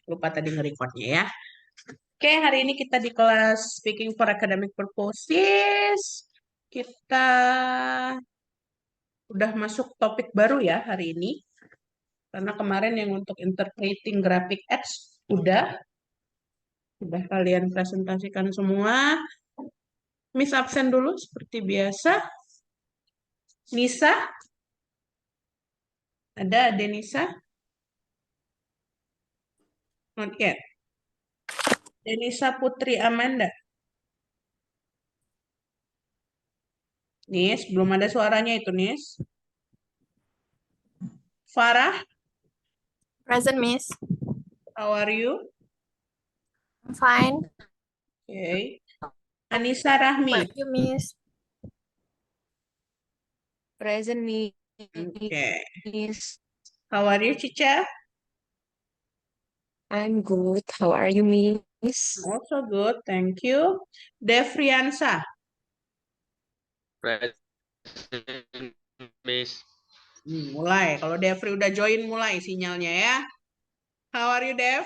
lupa tadi nge-recordnya ya. Oke, hari ini kita di kelas Speaking for Academic Purposes. Kita udah masuk topik baru ya hari ini. Karena kemarin yang untuk interpreting graphic ads udah kalian presentasikan semua. Miss absen dulu seperti biasa. Nisa, ada Denisa? Not yet. Denisa Putri Amanda. Nis, belum ada suaranya itu, Nis. Farah, Present, Miss. how are you? I'm fine. Okay. Anissa What Rahmi. about you, Miss? Present, Okay. Miss. How are you, Cica? I'm good. How are you, Miss? Also good, thank you. Devriansa. Present, Miss. Mulai. Kalau Devri udah join, mulai sinyalnya ya. How are you, Dev?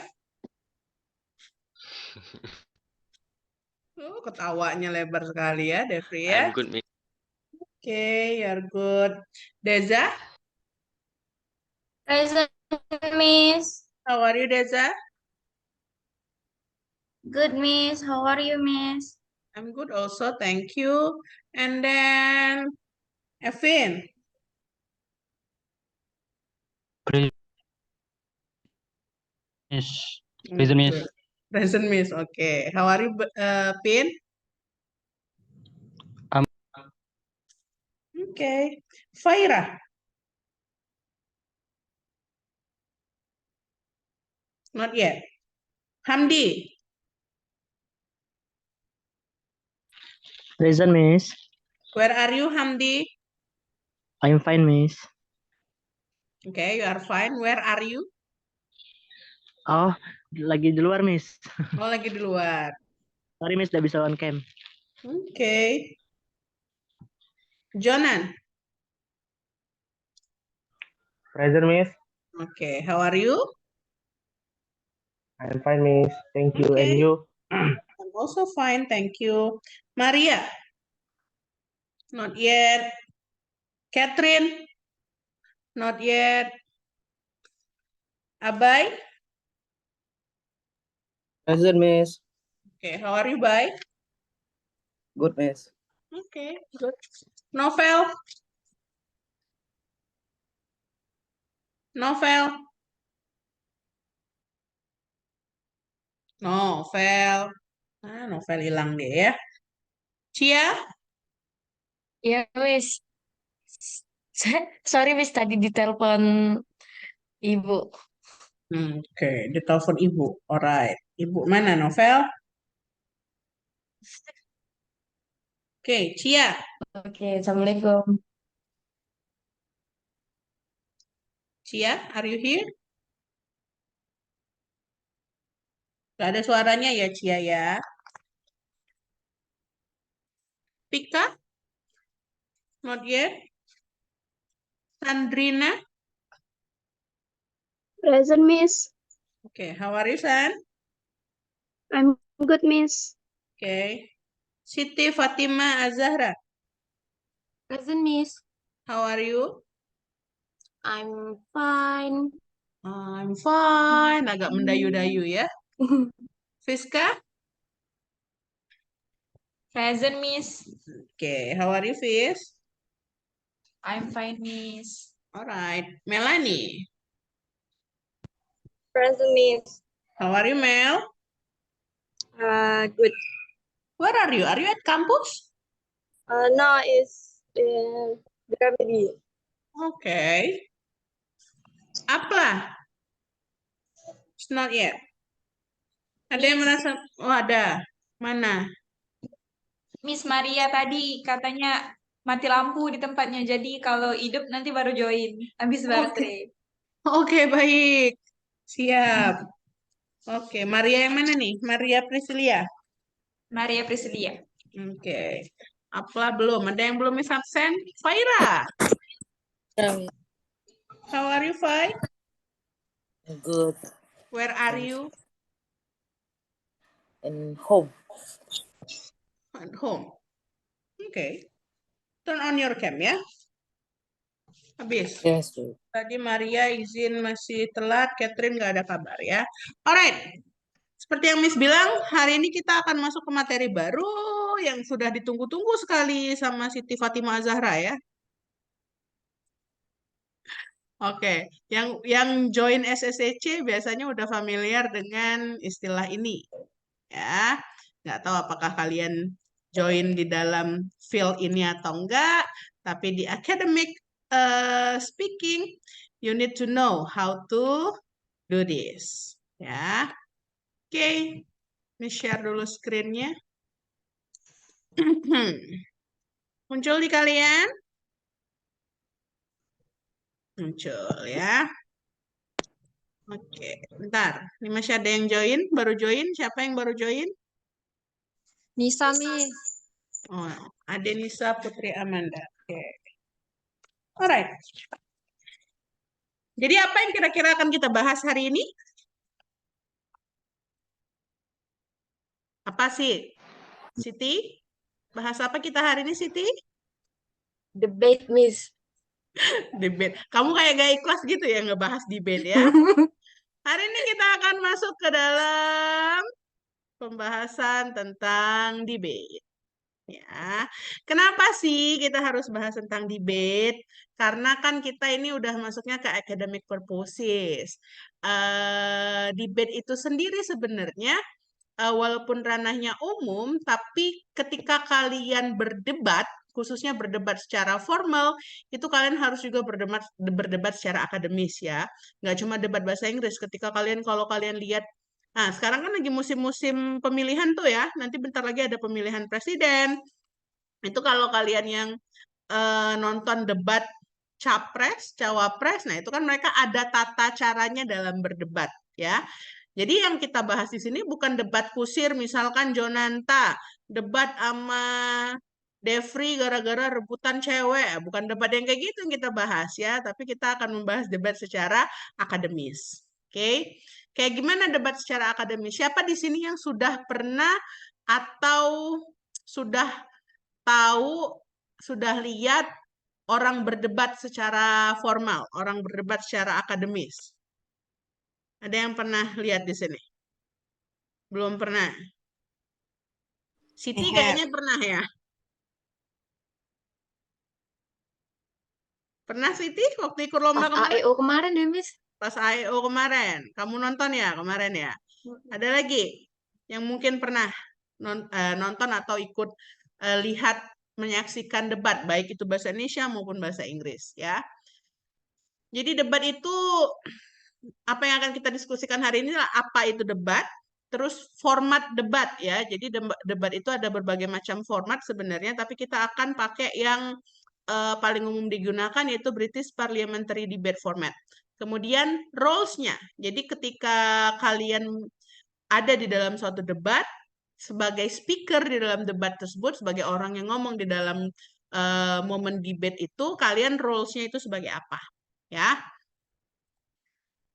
Ketawanya lebar sekali ya, Devri ya. I'm good, Miss. Okay, you're good. Deza, Present, Miss. how are you, Deza? Good, Miss. How are you, Miss? I'm good also, thank you. And then, Evin. Miss. Present, Miss. Good. Present, Miss. Okay. How are you, Pin? I'm- Okay. Faira. Not yet. Hamdi. Present, Miss. Where are you, Hamdi? I'm fine, Miss. Okay, you are fine. Where are you? Oh, lagi di luar, Miss. Oh, lagi di luar. Sorry, Miss, udah bisa on cam. Okay. Jonan. Present, Miss. Okay, how are you? I'm fine, Miss. Thank you. Okay. And you? I'm also fine, thank you. Maria. Not yet. Catherine. Not yet. Abai. Present, Miss. Okay, how are you, Bai? Good, Miss. Okay, good. Novel. Novel. Novel. Novel hilang deh ya. Cia. Ya, Miss. Sorry, Miss, tadi ditelepon Ibu. Oke, ditelepon ibu. Alright. Ibu mana, Novel? Oke, Cia. Oke, Assalamualaikum. Cia, are you here? Gak ada suaranya ya, Cia ya. Pika? Not yet. Sandrina? Present, Miss. Okay, how are you, San? I'm good, Miss. Okay. Siti Fatima Azahra? Present, Miss. How are you? I'm fine. I'm fine. Agak mendayu-dayu ya. Fiska? Present, Miss. Okay, how are you, Fis? I'm fine, Miss. Alright. Melanie? Present, Miss. How are you, Mel? Good. Where are you? Are you at campus? No, it's Gravity. Okay. Apa? It's not yet. Ada yang merasa, oh ada. Mana? Miss Maria tadi katanya mati lampu di tempatnya. Jadi kalau hidup nanti baru join. Habis baterai. Oke, baik. Siap. Oke, Maria yang mana nih? Maria Priscilia. Maria Priscilia. Oke. Apa belum? Ada yang belum miss absen? Faira. How are you, Fai? Good. Where are you? And home. At home. Oke. Turn on your cam ya. Habis. Yes, Miss. Tadi Maria izin masih telat, Catherine nggak ada kabar ya. Alright. Seperti yang Miss bilang, hari ini kita akan masuk ke materi baru yang sudah ditunggu-tunggu sekali sama Siti Fatimah Zahra ya. Oke, yang join SSCC biasanya udah familiar dengan istilah ini ya. Nggak tahu apakah kalian join di dalam field ini atau enggak, tapi di academic speaking, you need to know how to do this ya. Oke, ini share dulu screen-nya. Muncul di kalian? Muncul ya. Oke, bentar. Ini masih ada yang join, baru join. Siapa yang baru join? Nisa, Miss. Oh, ada Nisa Putri Amanda. Oke. Alright. Jadi apa yang kira-kira akan kita bahas hari ini? Apa sih? Siti? Bahas apa kita hari ini, Siti? Debate, Miss. Debate. Kamu kayak gak ikhlas gitu ya ngebahas debate ya? Hari ini kita akan masuk ke dalam pembahasan tentang debate. Ya, kenapa sih kita harus bahas tentang debate? Karena kan kita ini udah masuknya ke academic purposes. Debate itu sendiri sebenarnya walaupun ranahnya umum, tapi ketika kalian berdebat, khususnya berdebat secara formal, itu kalian harus juga berdebat secara akademis ya. Nggak cuma debat bahasa Inggris. Ketika kalau kalian lihat, nah sekarang kan lagi musim-musim pemilihan tuh ya, nanti bentar lagi ada pemilihan presiden. Itu kalau kalian yang nonton debat capres, cawapres, nah itu kan mereka ada tata caranya dalam berdebat ya. Jadi yang kita bahas di sini bukan debat kusir, misalkan Jonanta debat sama Devri gara-gara rebutan cewek, bukan debat yang kayak gitu yang kita bahas ya, tapi kita akan membahas debat secara akademis. Oke. Kayak gimana debat secara akademis? Siapa di sini yang sudah pernah atau sudah tahu, sudah lihat orang berdebat secara formal, orang berdebat secara akademis? Ada yang pernah lihat di sini? Belum pernah. Siti kayaknya pernah ya. Pernah Siti waktu ikut lomba Pas kemarin? AEO kemarin deh, Miss. Pas AEO kemarin. Kamu nonton ya kemarin ya? Ada lagi yang mungkin pernah nonton atau ikut lihat menyaksikan debat, baik itu bahasa Indonesia maupun bahasa Inggris ya. Jadi debat itu apa yang akan kita diskusikan hari ini adalah apa itu debat, terus format debat ya. Jadi debat itu ada berbagai macam format sebenarnya, tapi kita akan pakai yang paling umum digunakan yaitu British Parliamentary Debate Format. Kemudian roles-nya. Jadi ketika kalian ada di dalam suatu debat, sebagai speaker di dalam debat tersebut, sebagai orang yang ngomong di dalam momen debate itu, kalian roles-nya itu sebagai apa? Ya.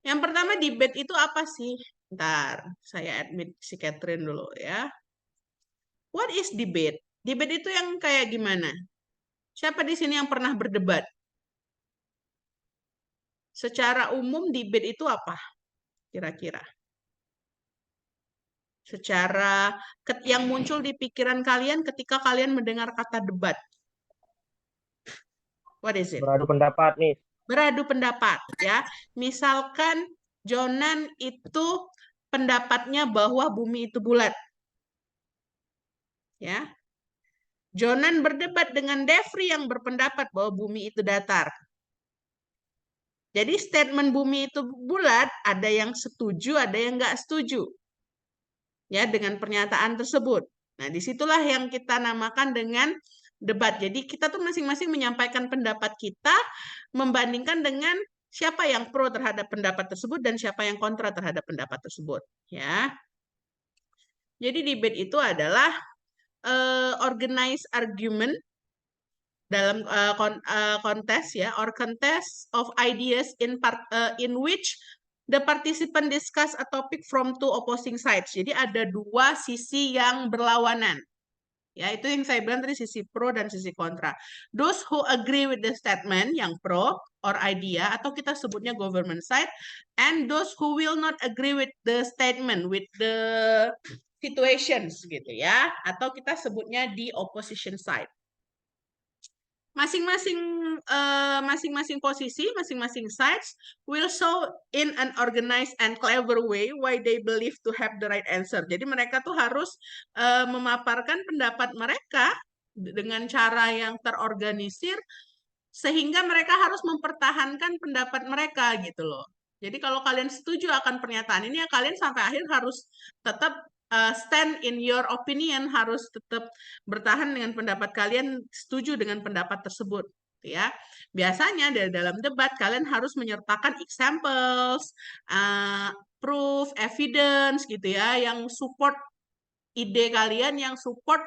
Yang pertama debate itu apa sih? Ntar, saya admit si Catherine dulu ya. What is debate? Debate itu yang kayak gimana? Siapa di sini yang pernah berdebat? Secara umum debate itu apa? Kira-kira. Secara yang muncul di pikiran kalian ketika kalian mendengar kata debat. What is it? Beradu pendapat, Miss. Beradu pendapat ya. Misalkan Jonan itu pendapatnya bahwa bumi itu bulat. Ya. Jonan berdebat dengan Devri yang berpendapat bahwa bumi itu datar. Jadi statement bumi itu bulat, ada yang setuju, ada yang nggak setuju. Ya, dengan pernyataan tersebut. Nah, disitulah yang kita namakan dengan debat. Jadi kita tuh masing-masing menyampaikan pendapat kita, membandingkan dengan siapa yang pro terhadap pendapat tersebut dan siapa yang kontra terhadap pendapat tersebut. Ya. Jadi debate itu adalah organized argument dalam kontes ya, or contest of ideas in which The participant discuss a topic from two opposing sides. Jadi ada dua sisi yang berlawanan. Ya, itu yang saya bilang tadi sisi pro dan sisi kontra. Those who agree with the statement yang pro or idea atau kita sebutnya government side, and those who will not agree with the statement, with the situations gitu ya, atau kita sebutnya the opposition side. Masing-masing posisi, masing-masing sides will show in an organized and clever way why they believe to have the right answer. Jadi mereka tuh harus memaparkan pendapat mereka dengan cara yang terorganisir sehingga mereka harus mempertahankan pendapat mereka gitu loh. Jadi kalau kalian setuju akan pernyataan ini ya kalian sampai akhir harus tetap stand in your opinion, harus tetap bertahan dengan pendapat kalian, setuju dengan pendapat tersebut ya. Biasanya dari dalam debat kalian harus menyertakan examples, proof, evidence gitu ya yang support ide kalian, yang support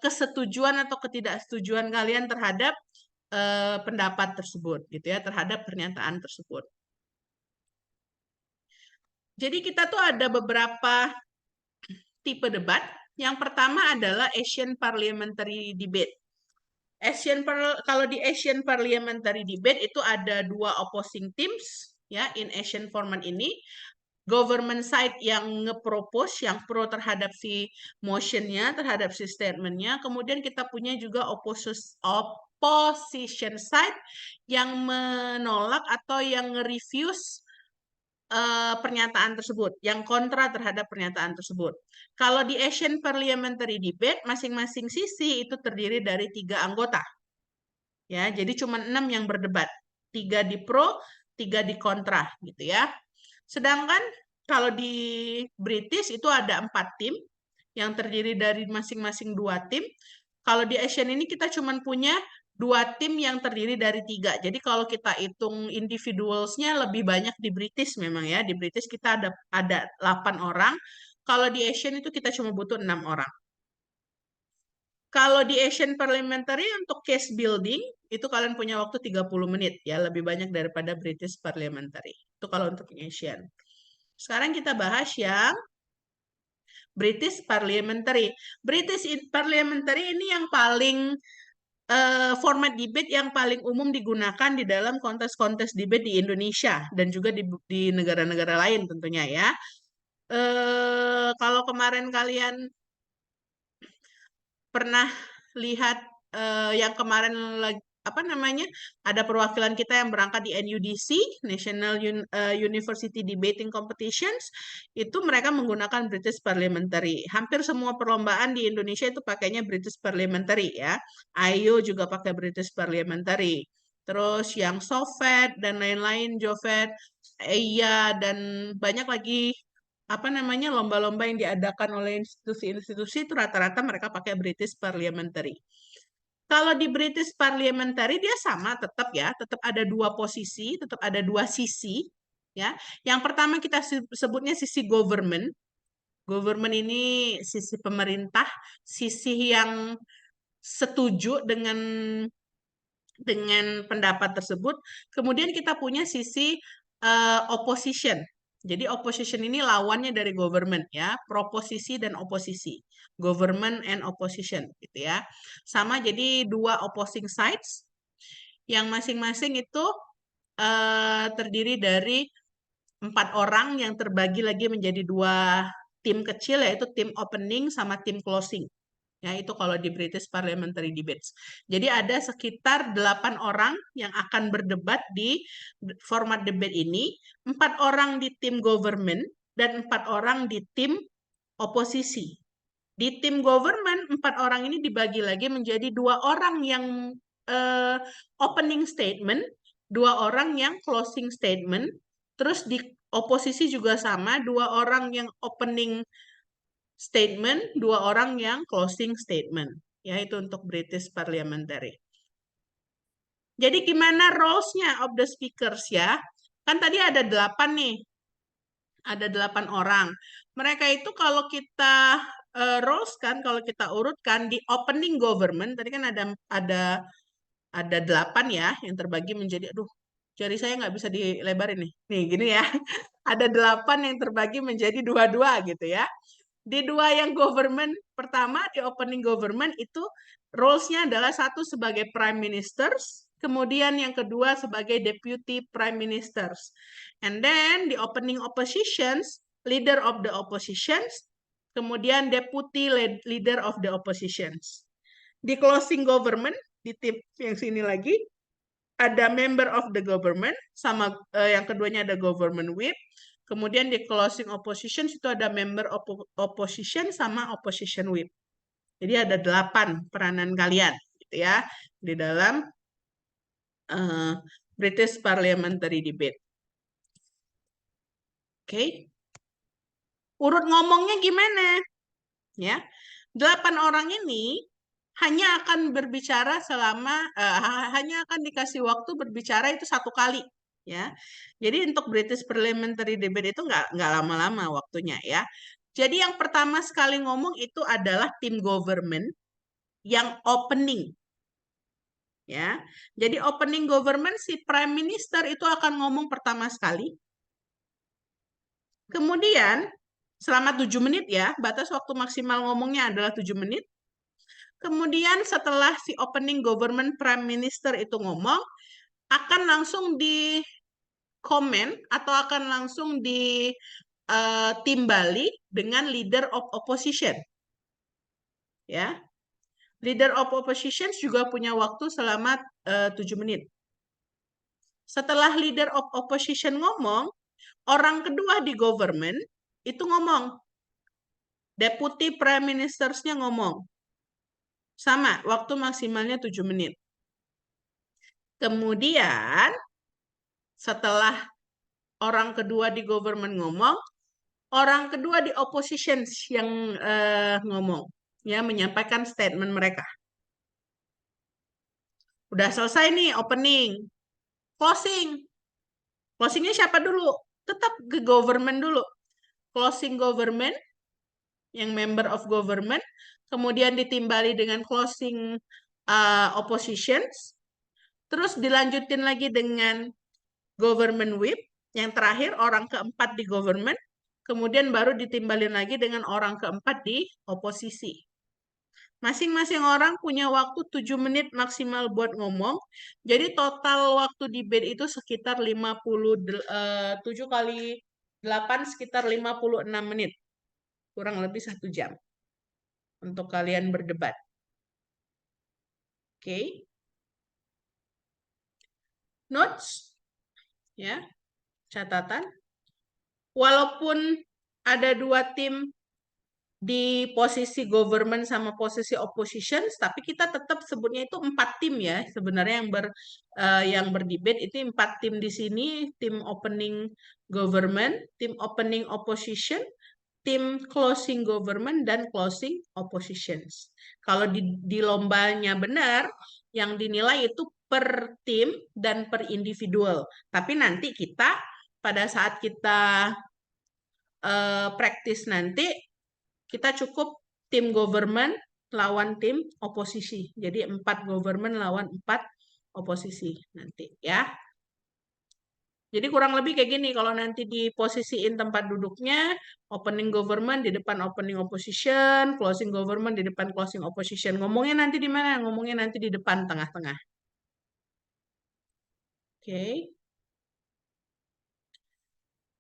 kesetujuan atau ketidaksetujuan kalian terhadap pendapat tersebut gitu ya, terhadap pernyataan tersebut. Jadi kita tuh ada beberapa tipe debat. Yang pertama adalah Asian Parliamentary Debate. Kalau di Asian Parliamentary Debate itu ada dua opposing teams ya in Asian format ini. Government side yang nge-propose, yang pro terhadap si motionnya, terhadap si statementnya. Kemudian kita punya juga opposition side yang menolak atau yang nge-refuse pernyataan tersebut, yang kontra terhadap pernyataan tersebut. Kalau di Asian Parliamentary Debate, masing-masing sisi itu terdiri dari 3 anggota. Ya, jadi cuma 6 yang berdebat. 3 di pro, 3 di kontra, gitu ya. Sedangkan kalau di British itu ada 4 tim, yang terdiri dari masing-masing 2 tim. Kalau di Asian ini kita cuma punya 2 tim yang terdiri dari 3. Jadi kalau kita hitung individualsnya lebih banyak di British memang ya. Di British kita ada 8 orang. Kalau di Asian itu kita cuma butuh 6 orang. Kalau di Asian Parliamentary untuk case building, itu kalian punya waktu 30 menit. Ya, lebih banyak daripada British Parliamentary. Itu kalau untuk Asian. Sekarang kita bahas yang British Parliamentary. British Parliamentary ini yang paling format debate yang paling umum digunakan di dalam kontes-kontes debate di Indonesia dan juga di negara-negara lain tentunya ya. Kalau kemarin kalian pernah lihat yang kemarin ada perwakilan kita yang berangkat di NUDC, National University Debating Competitions, itu mereka menggunakan British Parliamentary. Hampir semua perlombaan di Indonesia itu pakainya British Parliamentary ya. IO juga pakai British Parliamentary. Terus yang SOFET dan lain-lain, JOFET, EIA dan banyak lagi lomba-lomba yang diadakan oleh institusi-institusi itu rata-rata mereka pakai British Parliamentary. Kalau di British Parliamentary dia sama tetap ya, tetap ada 2 posisi, tetap ada 2 sisi ya. Yang pertama kita sebutnya sisi government. Government ini sisi pemerintah, sisi yang setuju dengan pendapat tersebut. Kemudian kita punya sisi opposition. Jadi opposition ini lawannya dari government ya, proposisi dan oposisi. Government and opposition gitu ya. Sama jadi 2 opposing sides yang masing-masing itu terdiri dari 4 orang yang terbagi lagi menjadi 2 tim kecil yaitu tim opening sama tim closing. Ya, itu kalau di British Parliamentary Debates. Jadi ada sekitar 8 orang yang akan berdebat di format debat ini. 4 orang di tim government dan 4 orang di tim oposisi. Di tim government, 4 orang ini dibagi lagi menjadi 2 orang yang opening statement, 2 orang yang closing statement. Terus di oposisi juga sama, 2 orang yang opening statement, 2 orang yang closing statement. Ya, itu untuk British Parliamentary. Jadi gimana roles-nya of the speakers ya? Kan tadi ada 8 nih. Ada 8 orang. Mereka itu kalau kita roles kan, kalau kita urutkan di opening government, tadi kan ada 8 ya, yang terbagi menjadi, Jari saya nggak bisa dilebarin nih. Nih, gini ya. Ada 8 yang terbagi menjadi 2-2 gitu ya. Di 2 yang government, pertama di opening government itu roles-nya adalah satu sebagai prime ministers, kemudian yang kedua sebagai deputy prime ministers. And then di opening oppositions, leader of the oppositions, kemudian deputy leader of the oppositions. Di closing government, di tip yang sini lagi, ada member of the government, sama yang keduanya ada government whip. Kemudian di closing opposition itu ada member opposition sama opposition whip. Jadi ada 8 peranan kalian gitu ya di dalam British Parliamentary Debate. Oke. Urut ngomongnya gimana? Ya. 8 orang ini hanya akan berbicara selama hanya akan dikasih waktu berbicara itu 1 kali. Ya, jadi untuk British Parliamentary Debate itu nggak lama-lama waktunya ya. Jadi yang pertama sekali ngomong itu adalah tim government yang opening. Ya, jadi opening government si Prime Minister itu akan ngomong pertama sekali. Kemudian selama 7 menit ya, batas waktu maksimal ngomongnya adalah 7 menit. Kemudian setelah si opening government Prime Minister itu ngomong, akan langsung di komen atau akan langsung ditimbali dengan leader of opposition. Ya. Leader of opposition juga punya waktu selama 7 menit. Setelah leader of opposition ngomong, orang kedua di government itu ngomong. Deputy prime ministers-nya ngomong. Sama, waktu maksimalnya 7 menit. Kemudian setelah orang kedua di government ngomong, orang kedua di opposition yang ngomong, ya menyampaikan statement mereka. Udah selesai nih opening, closing. Closingnya siapa dulu? Tetap ke government dulu. Closing government, yang member of government, kemudian ditimbali dengan closing oppositions, terus dilanjutin lagi dengan government whip, yang terakhir orang keempat di government, kemudian baru ditimbalin lagi dengan orang keempat di oposisi. Masing-masing orang punya waktu 7 menit maksimal buat ngomong. Jadi total waktu debate itu sekitar 7 kali 8 sekitar 56 menit. Kurang lebih 1 jam untuk kalian berdebat. Oke. Notes. Ya. Catatan. Walaupun ada 2 tim di posisi government sama posisi opposition, tapi kita tetap sebutnya itu 4 tim ya. Sebenarnya yang berdebate itu 4 tim di sini, tim opening government, tim opening opposition, tim closing government, dan closing oppositions. Kalau di lombanya benar, yang dinilai itu per tim dan per individual. Tapi nanti kita pada saat kita praktis nanti, kita cukup tim government lawan tim oposisi. Jadi 4 government lawan 4 oposisi nanti ya. Jadi kurang lebih kayak gini, kalau nanti diposisiin tempat duduknya, opening government di depan opening opposition, closing government di depan closing opposition. Ngomongnya nanti di mana? Ngomongnya nanti di depan tengah-tengah. Oke.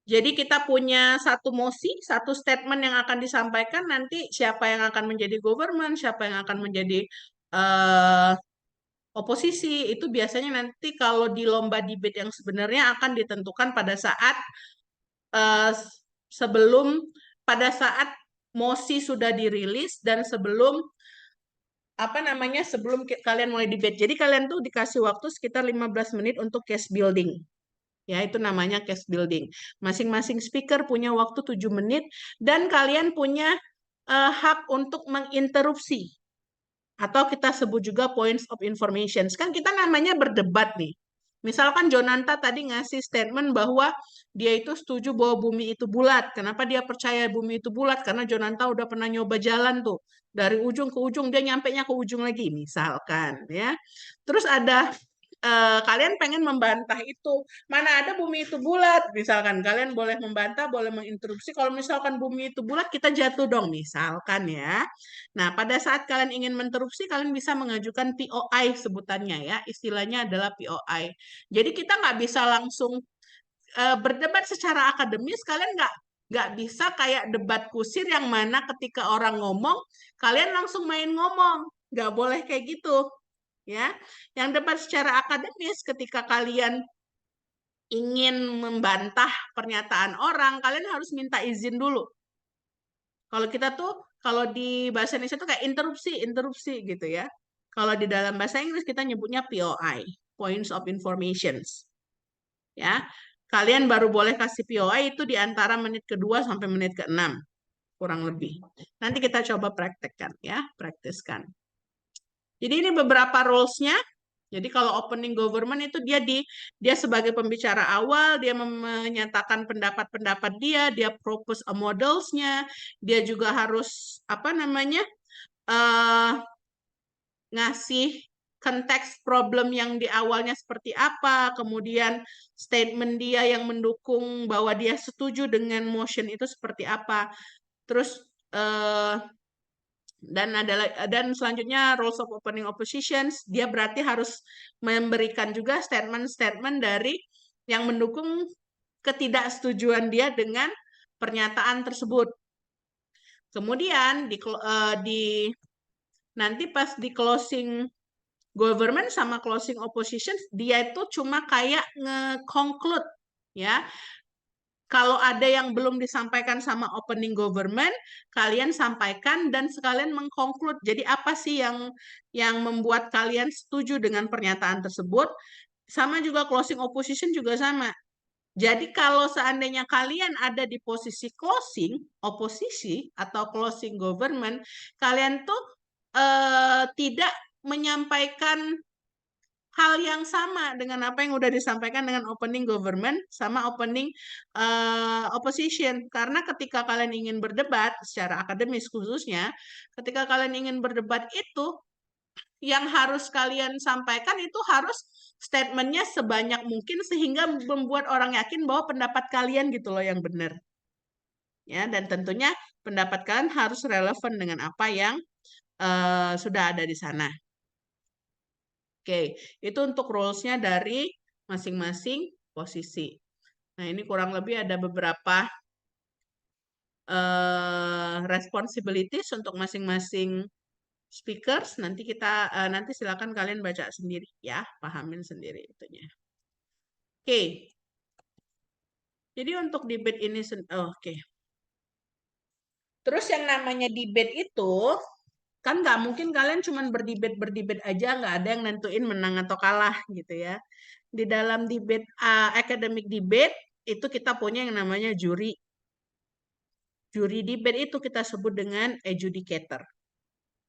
Jadi kita punya satu mosi, satu statement yang akan disampaikan, nanti siapa yang akan menjadi government, siapa yang akan menjadi oposisi, itu biasanya nanti kalau di lomba debate yang sebenarnya akan ditentukan pada saat pada saat mosi sudah dirilis dan sebelum sebelum kalian mulai debate. Jadi kalian tuh dikasih waktu sekitar 15 menit untuk case building. Ya, itu namanya case building. Masing-masing speaker punya waktu 7 menit dan kalian punya hak untuk menginterupsi. Atau kita sebut juga points of information. Kan kita namanya berdebat nih. Misalkan Jonanta tadi ngasih statement bahwa dia itu setuju bahwa bumi itu bulat. Kenapa dia percaya bumi itu bulat? Karena Jonanta udah pernah nyoba jalan tuh. Dari ujung ke ujung, dia nyampenya ke ujung lagi, misalkan. Ya. Terus ada kalian pengen membantah itu. Mana ada bumi itu bulat, misalkan kalian boleh membantah, boleh menginterupsi. Kalau misalkan bumi itu bulat, kita jatuh dong, misalkan ya. Nah, pada saat kalian ingin menginterupsi, kalian bisa mengajukan POI sebutannya ya. Istilahnya adalah POI. Jadi kita nggak bisa langsung berdebat secara akademis. Kalian nggak bisa kayak debat kusir yang mana ketika orang ngomong, kalian langsung main ngomong. Nggak boleh kayak gitu. Ya, yang debat secara akademis ketika kalian ingin membantah pernyataan orang, kalian harus minta izin dulu. Kalau kita tuh, kalau di bahasa Indonesia tuh kayak interupsi gitu ya. Kalau di dalam bahasa Inggris kita nyebutnya POI, Points of Informations. Ya, kalian baru boleh kasih POI itu di antara menit ke-2 sampai menit ke-6, kurang lebih. Nanti kita coba praktekkan ya, praktiskan. Jadi ini beberapa rules-nya. Jadi kalau opening government itu dia sebagai pembicara awal, dia menyatakan pendapat-pendapat dia propose a models-nya, dia juga harus ngasih konteks problem yang di awalnya seperti apa, kemudian statement dia yang mendukung bahwa dia setuju dengan motion itu seperti apa. Terus dan selanjutnya rules of opening oppositions, dia berarti harus memberikan juga statement-statement dari yang mendukung ketidaksetujuan dia dengan pernyataan tersebut. Kemudian nanti pas di closing government sama closing opposition, dia itu cuma kayak nge-conclude ya. Kalau ada yang belum disampaikan sama opening government, kalian sampaikan dan sekalian mengkonklud. Jadi apa sih yang membuat kalian setuju dengan pernyataan tersebut? Sama juga closing opposition juga sama. Jadi kalau seandainya kalian ada di posisi closing oposisi atau closing government, kalian tuh tidak menyampaikan hal yang sama dengan apa yang udah disampaikan dengan opening government sama opening opposition. Karena ketika kalian ingin berdebat secara akademis khususnya, ketika kalian ingin berdebat itu, yang harus kalian sampaikan itu harus statementnya sebanyak mungkin sehingga membuat orang yakin bahwa pendapat kalian gitu loh yang benar. Ya, dan tentunya pendapat kalian harus relevan dengan apa yang sudah ada di sana. Oke, itu untuk rules-nya dari masing-masing posisi. Nah, ini kurang lebih ada beberapa responsibilities untuk masing-masing speakers. Nanti silakan kalian baca sendiri ya, pahamin sendiri itunya. Oke. Jadi untuk debate ini, oke. Terus yang namanya debate itu kan nggak mungkin kalian cuma berdebat aja, nggak ada yang nentuin menang atau kalah gitu ya. Di dalam debate, academic debate itu kita punya yang namanya juri. Juri debate itu kita sebut dengan adjudicator.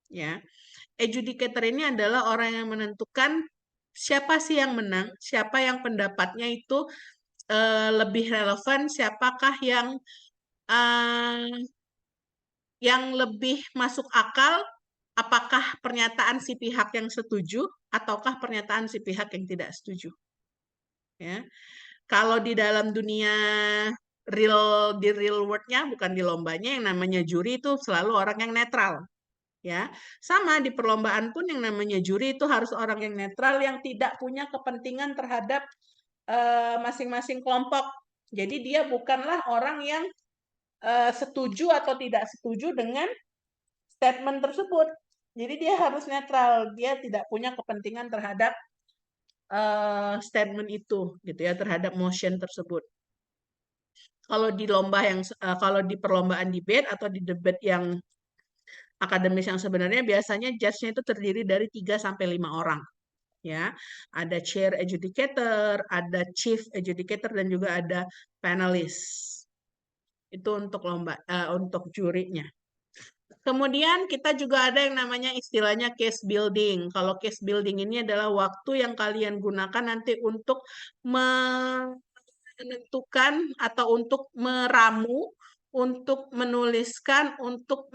Ya, adjudicator ini adalah orang yang menentukan siapa sih yang menang, siapa yang pendapatnya itu lebih relevan, siapakah yang lebih masuk akal. Apakah pernyataan si pihak yang setuju ataukah pernyataan si pihak yang tidak setuju? Ya, kalau di dalam dunia di real world-nya, bukan di lombanya, yang namanya juri itu selalu orang yang netral. Ya, sama di perlombaan pun yang namanya juri itu harus orang yang netral yang tidak punya kepentingan terhadap masing-masing kelompok. Jadi dia bukanlah orang yang setuju atau tidak setuju dengan statement tersebut. Jadi dia harus netral, dia tidak punya kepentingan terhadap statement itu, gitu ya, terhadap motion tersebut. Kalau di perlombaan debate atau di debat yang akademis yang sebenarnya biasanya judge-nya itu terdiri dari 3 sampai 5 orang. Ya, ada chair adjudicator, ada chief adjudicator dan juga ada panelis. Itu untuk untuk jurinya. Kemudian kita juga ada yang namanya istilahnya case building. Kalau case building ini adalah waktu yang kalian gunakan nanti untuk menentukan atau untuk meramu, untuk menuliskan, untuk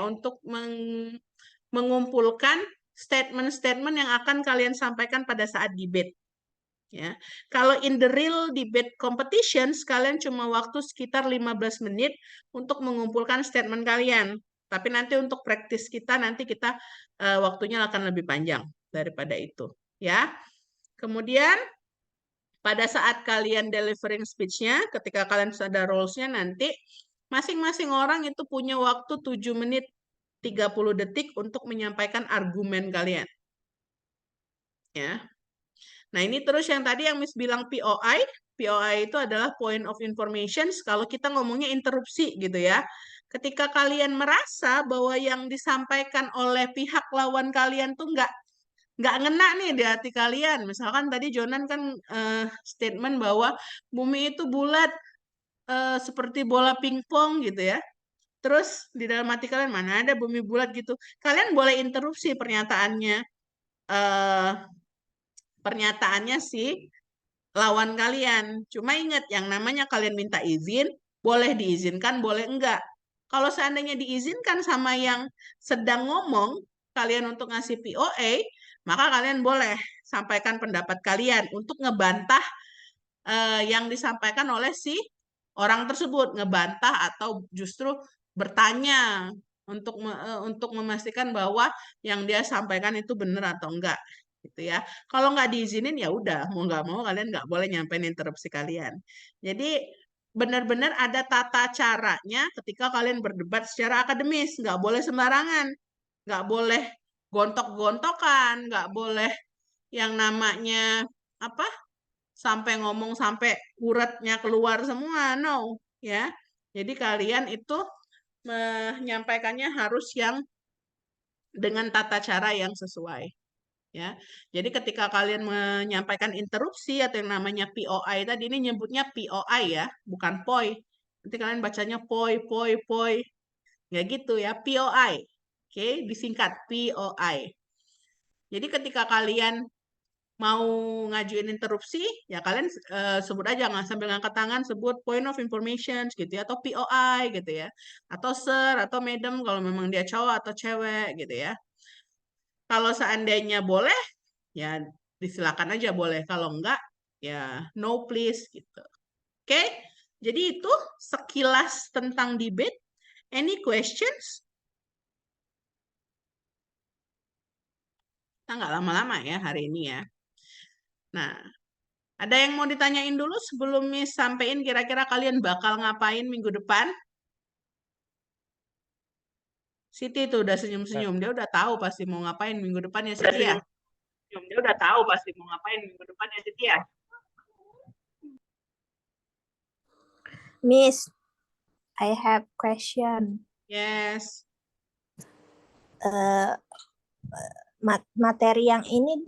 untuk mengumpulkan statement-statement yang akan kalian sampaikan pada saat debate. Ya. Kalau in the real debate competitions, kalian cuma waktu sekitar 15 menit untuk mengumpulkan statement kalian. Tapi nanti untuk praktis kita, nanti kita waktunya akan lebih panjang daripada itu. Ya. Kemudian, pada saat kalian delivering speech-nya, ketika kalian ada roles-nya nanti, masing-masing orang itu punya waktu 7 menit 30 detik untuk menyampaikan argumen kalian. Ya. Nah, ini terus yang tadi yang Miss bilang POI. POI itu adalah point of information kalau kita ngomongnya interupsi gitu ya. Ketika kalian merasa bahwa yang disampaikan oleh pihak lawan kalian tuh nggak ngena nih di hati kalian. Misalkan tadi Jonan kan statement bahwa bumi itu bulat seperti bola pingpong gitu ya. Terus di dalam hati kalian mana ada bumi bulat gitu. Kalian boleh interupsi pernyataannya si lawan kalian. Cuma ingat yang namanya kalian minta izin, boleh diizinkan, boleh enggak. Kalau seandainya diizinkan sama yang sedang ngomong, kalian untuk ngasih POA, maka kalian boleh sampaikan pendapat kalian untuk ngebantah yang disampaikan oleh si orang tersebut, ngebantah atau justru bertanya untuk memastikan bahwa yang dia sampaikan itu benar atau enggak gitu ya. Kalau nggak diizinin ya udah, mau nggak mau kalian nggak boleh nyampein interupsi kalian. Jadi benar-benar ada tata caranya ketika kalian berdebat secara akademis, nggak boleh sembarangan, nggak boleh gontok-gontokan, nggak boleh yang namanya apa sampai ngomong sampai uratnya keluar semua, no ya. Jadi kalian itu menyampaikannya harus yang dengan tata cara yang sesuai. Ya, jadi ketika kalian menyampaikan interupsi atau yang namanya POI tadi, ini nyebutnya POI ya, bukan POI. Nanti kalian bacanya POI, POI, POI. Ya gitu ya, POI. Oke, disingkat POI. Jadi ketika kalian mau ngajuin interupsi, ya kalian sebut aja sambil ngangkat tangan, sebut point of information gitu ya, atau POI gitu ya. Atau sir, atau madam kalau memang dia cowok atau cewek gitu ya. Kalau seandainya boleh, ya disilakan aja boleh. Kalau enggak, ya no please gitu. Oke, jadi itu sekilas tentang debate. Any questions? Kita nggak lama-lama ya hari ini ya. Nah, ada yang mau ditanyain dulu sebelum Miss sampein kira-kira kalian bakal ngapain minggu depan? Siti tuh udah senyum-senyum, dia udah tahu pasti mau ngapain minggu depan ya Siti ya. Dia udah tahu pasti mau ngapain minggu depan ya Siti ya. Miss, I have question. Yes. Materi yang ini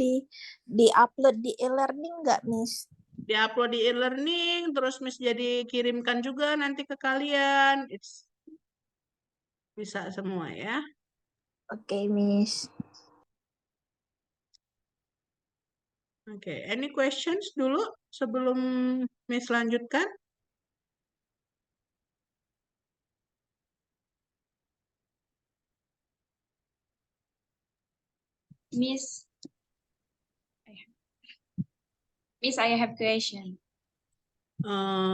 di-upload di e-learning nggak, Miss? Di-upload di e-learning, terus Miss jadi kirimkan juga nanti ke kalian. It's bisa semua ya. Oke, Miss. Oke, any questions dulu sebelum Miss lanjutkan? Miss, I have question.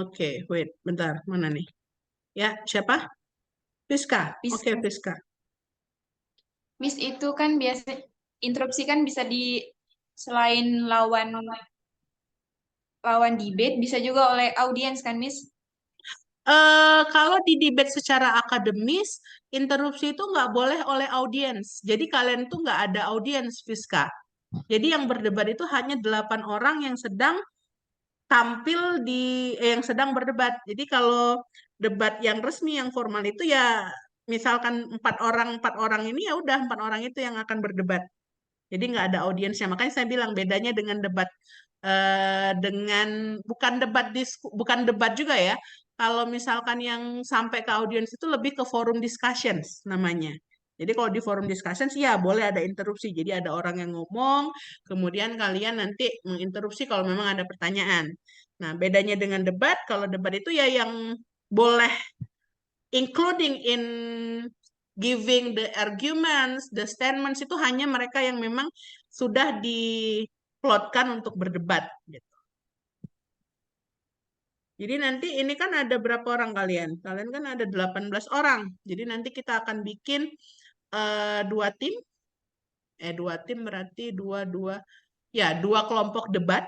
Oke, wait, bentar, mana nih? Ya, siapa? Fiska. Oke, Fiska. Miss, itu kan biasa interupsi kan bisa selain lawan debate bisa juga oleh audiens kan, Miss? Kalau di debate secara akademis, interupsi itu nggak boleh oleh audiens. Jadi kalian tuh nggak ada audiens, Fiska. Jadi yang berdebat itu hanya 8 orang yang sedang tampil yang sedang berdebat. Jadi kalau debat yang resmi, yang formal itu ya misalkan 4 orang ini ya udah 4 orang itu yang akan berdebat. Jadi nggak ada audiensnya. Makanya saya bilang bedanya dengan debat bukan debat juga ya. Kalau misalkan yang sampai ke audiens itu lebih ke forum discussions namanya. Jadi kalau di forum discussions ya boleh ada interupsi. Jadi ada orang yang ngomong, kemudian kalian nanti menginterupsi kalau memang ada pertanyaan. Nah, bedanya dengan debat, kalau debat itu ya yang boleh including in giving the arguments, the statements itu hanya mereka yang memang sudah diplotkan untuk berdebat gitu. Jadi nanti ini kan ada berapa orang kalian? Kalian kan ada 18 orang. Jadi nanti kita akan bikin 2 tim. 2 tim berarti 2 kelompok debat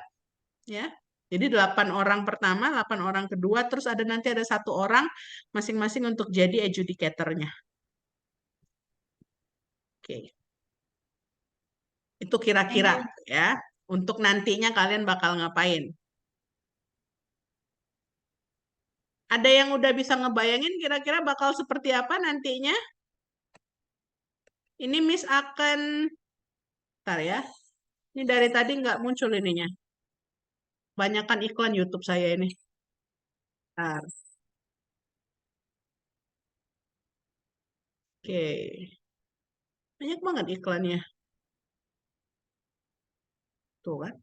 ya. Jadi 8 orang pertama, 8 orang kedua, terus nanti ada 1 orang masing-masing untuk jadi adjudicator-nya. Oke. Itu kira-kira ya. Untuk nantinya kalian bakal ngapain? Ada yang udah bisa ngebayangin kira-kira bakal seperti apa nantinya? Ini Miss akan... Bentar ya. Ini dari tadi nggak muncul ininya. Banyakan iklan YouTube saya ini. Bentar. Oke. Banyak banget iklannya. Tuh kan.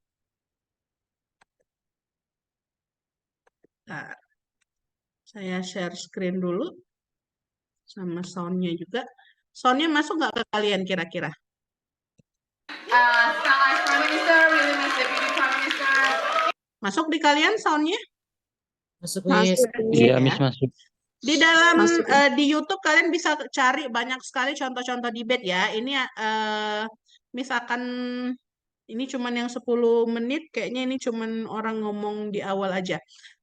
Bentar. Saya share screen dulu. Sama sound-nya juga. Sound-nya masuk nggak ke kalian kira-kira? Prime Minister, William S. Deputy Prime Minister. Masuk di kalian sound-nya? Masuk, Miss. Iya, Miss masuk. Di dalam di YouTube kalian bisa cari banyak sekali contoh-contoh debate ya. Ini misalkan ini cuman yang 10 menit, kayaknya ini cuman orang ngomong di awal aja.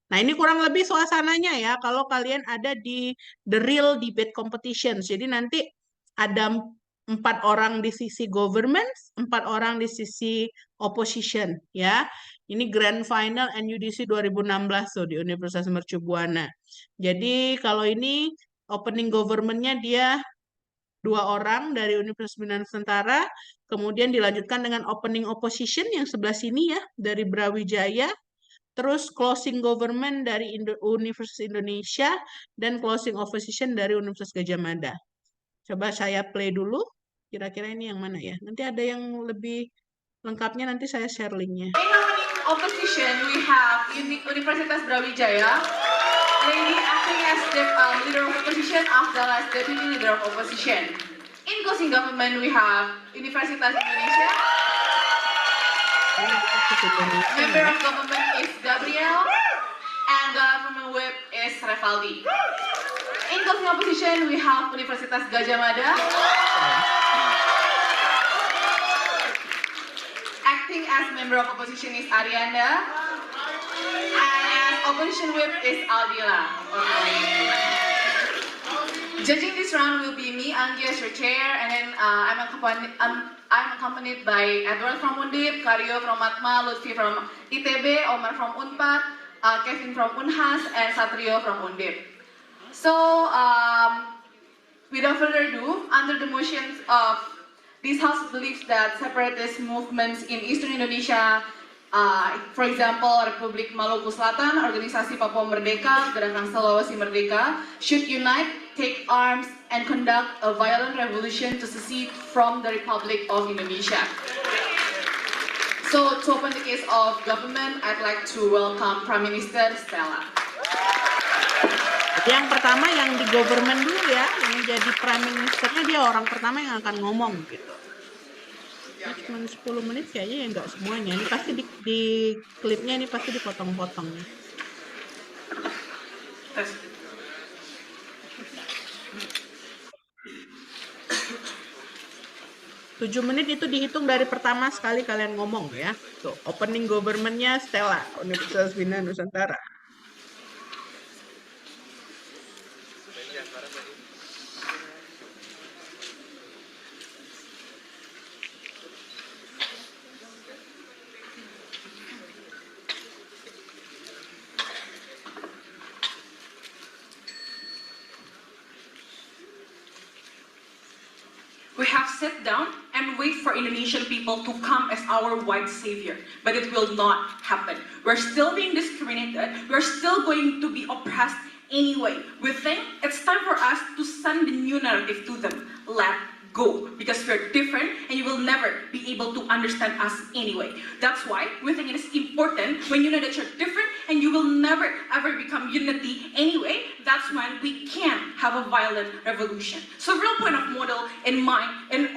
Nah, ini kurang lebih suasananya ya kalau kalian ada di the real debate competitions. Jadi nanti ada 4 orang di sisi government, 4 orang di sisi opposition ya. Ini Grand Final NUDC 2016 tuh di Universitas Mercu Buana. Jadi kalau ini opening government-nya dia 2 orang dari Universitas Bina Nusantara, kemudian dilanjutkan dengan opening opposition yang sebelah sini ya dari Brawijaya, terus closing government dari Universitas Indonesia dan closing opposition dari Universitas Gadjah Mada. Coba saya play dulu. Kira-kira ini yang mana ya? Nanti ada yang lebih lengkapnya nanti saya share linknya. Opposition, we have Universitas Brawijaya, lady acting as the leader of opposition, as well as deputy leader of opposition. In closing government, we have Universitas Indonesia. Member of government is Gabriel, and government whip is Revaldi. In closing opposition, we have Universitas Gadjah Mada. Acting as member of opposition is Arianda, and as opposition whip is Aldila. Judging this round will be me, Anggia, as your chair, and then I'm accompanied by Edward from Undip, Karyo from Matma, Lutfi from ITB, Omar from Unpad, Kevin from Unhas, and Satrio from Undip. So, without further ado, under the motions of this House believes that separatist movements in Eastern Indonesia, for example, Republik Maluku Selatan, Organisasi Papua Merdeka, Gerakan Sulawesi Merdeka, should unite, take arms, and conduct a violent revolution to secede from the Republic of Indonesia. So, to open the case of government, I'd like to welcome Prime Minister Stella. Yang pertama yang di government dulu ya, yang jadi prime ministernya dia orang pertama yang akan ngomong gitu. Nah, cuma 10 menit kayaknya ya nggak semuanya. Ini pasti di klipnya ini pasti dipotong-potong. 7 menit itu dihitung dari pertama sekali kalian ngomong ya. Tuh, opening government-nya Stella, Universitas Bina Nusantara. We have sat down and wait for Indonesian people to come as our white savior, but it will not happen. We're still being discriminated. We're still going to be oppressed anyway. We think it's time for us to send the new narrative to them. Let go, because we're different and you will never be able to understand us anyway. That's why we think it is important when you know that you're different and you will never ever become unity anyway, that's when we can have a violent revolution. So real point of model in mind in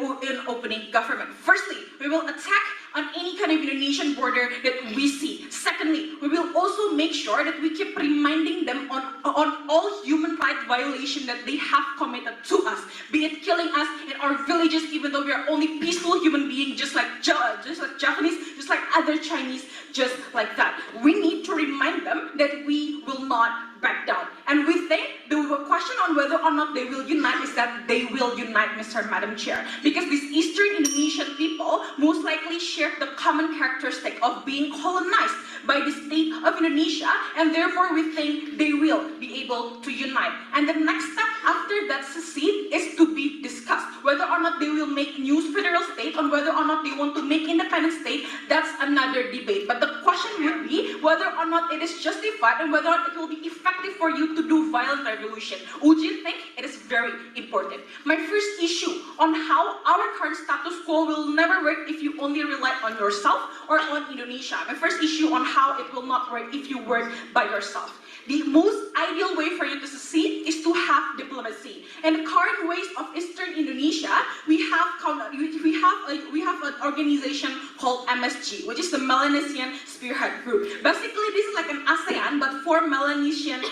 opening government. Firstly, we will attack on any kind of Indonesian border that we see. Secondly, we will also make sure that we keep reminding them on all human rights violation that they have committed to us, be it killing us in our villages, even though we are only peaceful human beings, just like Japanese, just like other Chinese, just like that. We need to remind them that we will not back down. And we think the question on whether or not they will unite is that they will unite, Mr. and Madam Chair, because these Eastern Indonesian people most likely share the common characteristic of being colonized by the state of Indonesia, and therefore we think they will be able to unite. And the next step after that secede is to be discussed. Whether or not they will make new federal state, or whether or not they want to make independent state, that's another debate. But the question would be whether or not it is justified and whether or not it will be effective for you to do violent revolution. Ujin think it is very important. My first issue on how our current status quo will never work if you only rely on yourself or on Indonesia. My first issue on how it will not work if you work by yourself. The most ideal way for you to succeed is to have diplomacy. In the current ways of Eastern Indonesia, we have an organization called MSG, which is the Melanesian Spearhead Group. Basically, this is like an ASEAN, but for Melanesian